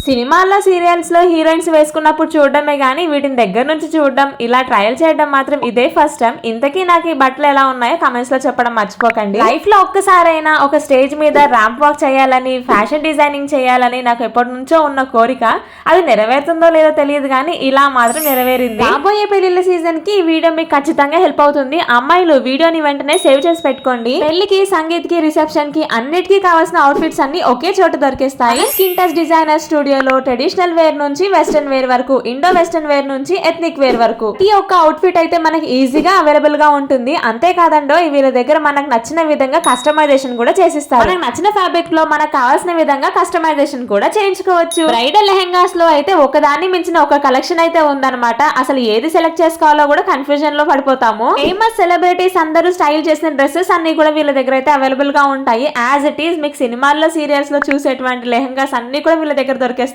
సినిమాల్లో సీరియల్స్ లో హీరోయిన్స్ వేసుకున్నప్పుడు చూడడమే గానీ వీటిని దగ్గర నుంచి చూడడం, ఇలా ట్రయల్ చేయడం మాత్రం ఇదే ఫస్ట్ టైం. ఇంతకీ నాకు ఈ బట్టలు ఎలా ఉన్నాయో కమెంట్స్ లో చెప్పడం మర్చిపోకండి. లైఫ్ లో ఒక్కసారైనా ఒక స్టేజ్ మీద ర్యాంప్ వాక్ చేయాలని, ఫ్యాషన్ డిజైనింగ్ చేయాలని నాకు ఎప్పటి నుంచో ఉన్న కోరిక. అది నెరవేరుతుందో లేదో తెలియదు కానీ ఇలా మాత్రం నెరవేరింది. రాబోయే పెళ్లిళ్ళ సీజన్ కి ఈ వీడియో మీకు ఖచ్చితంగా హెల్ప్ అవుతుంది. అమ్మాయిలు వీడియోని వెంటనే సేవ్ చేసి పెట్టుకోండి. పెళ్లికి, సంగీత్ కి, రిసెప్షన్ కి అన్నిటికీ కావాల్సిన అవుట్ఫిట్స్ అన్ని ఒకే చోట దొరికేస్తాయి. స్కిన్ టచ్ డిజైనర్ స్టూడియోలో ట్రెడిషనల్ వేర్ నుంచి వెస్టర్న్ వేర్ వరకు, ఇండో వెస్టర్న్ వేర్ నుంచి ఎథ్నిక్ వేర్ వరకు ఈ ఒక్క అవుట్ఫిట్ అయితే మనకి ఈజీగా అవైలబుల్ గా ఉంటుంది. అంతేకాదండో వీళ్ళ దగ్గర మనకు నచ్చిన విధంగా కస్టమైజేషన్ కూడా చేసిస్తారు. మనకు నచ్చిన ఫ్యాబ్రిక్ లో మనకు కావాల్సిన విధంగా కస్టమైజేషన్ కూడా చేయించుకోవచ్చు. బ్రైడల్ లెహెంగాస్ లో అయితే ఒకదాన్ని మించిన ఒక కలెక్షన్ అయితే ఉందన్నమాట. అసలు ఏది సెలెక్ట్ చేసుకోవాలో కూడా కన్ఫ్యూజన్ లో పడిపోతాము. ఫేమస్ సెలబ్రిటీస్ అందరూ స్టైల్ చేసిన డ్రెస్సెస్ అన్ని కూడా వీళ్ళ దగ్గర అయితే అవైలబుల్ గా ఉంటాయి. యాజ్ ఇట్ ఈస్ మీకు సినిమాల్లో, సీరియల్స్ లో చూసేటువంటి లెహెంగాస్ అన్ని కూడా వీళ్ళ దగ్గర దొరికేస్తాయి.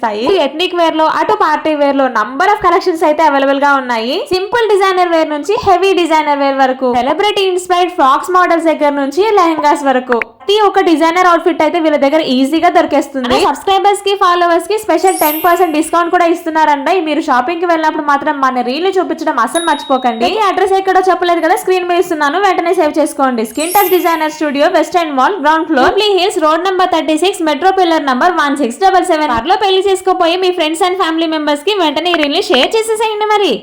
ఎథ్నిక్ వేర్ లో, అటు పార్టీ వేర్ లో నంబర్ ఆఫ్ కలెక్షన్స్ అయితే అవైలబుల్ గా ఉన్నాయి. సింపుల్ డిజైనర్ వేర్ నుంచి హెవీ డిజైనర్ వేర్ వరకు, సెలబ్రిటీ ఇన్స్పైర్డ్ ఫ్రాక్స్ మోడల్స్ దగ్గర నుంచి లెహెంగాస్ వరకు ప్రతి ఒక డిజైనర్ అవుట్ఫిట్ అయితే వీళ్ళ దగ్గర ఈజీగా దొరికేస్తుంది. సబ్స్క్రైబర్స్ కి, ఫాలోవర్స్ కి స్పెషల్ 10% డిస్కౌంట్ కూడా ఇస్తున్నారండి. మీరు షాపింగ్ కి వెళ్ళినప్పుడు మాత్రం మన రీల్ చూపించడం అసలు మర్చిపోకండి. ఈ అడ్రస్ ఎక్కడో చెప్పలేదు కదా, స్క్రీన్ మీద ఇస్తున్నాను, వెంటనే సేవ్ చేసుకోండి. Skin touch designer studio, west end mall, ground floor, బ్లీ hills, road number 36, metro pillar number 1677. త్వరలో పెళ్లి చేసుకోపోయి మీ ఫ్రెండ్స్ అండ్ ఫ్యామిలీ మెంబర్స్ కి వెంటనే ఈ రీల్ ని షేర్ చేసేసేయండి మరి.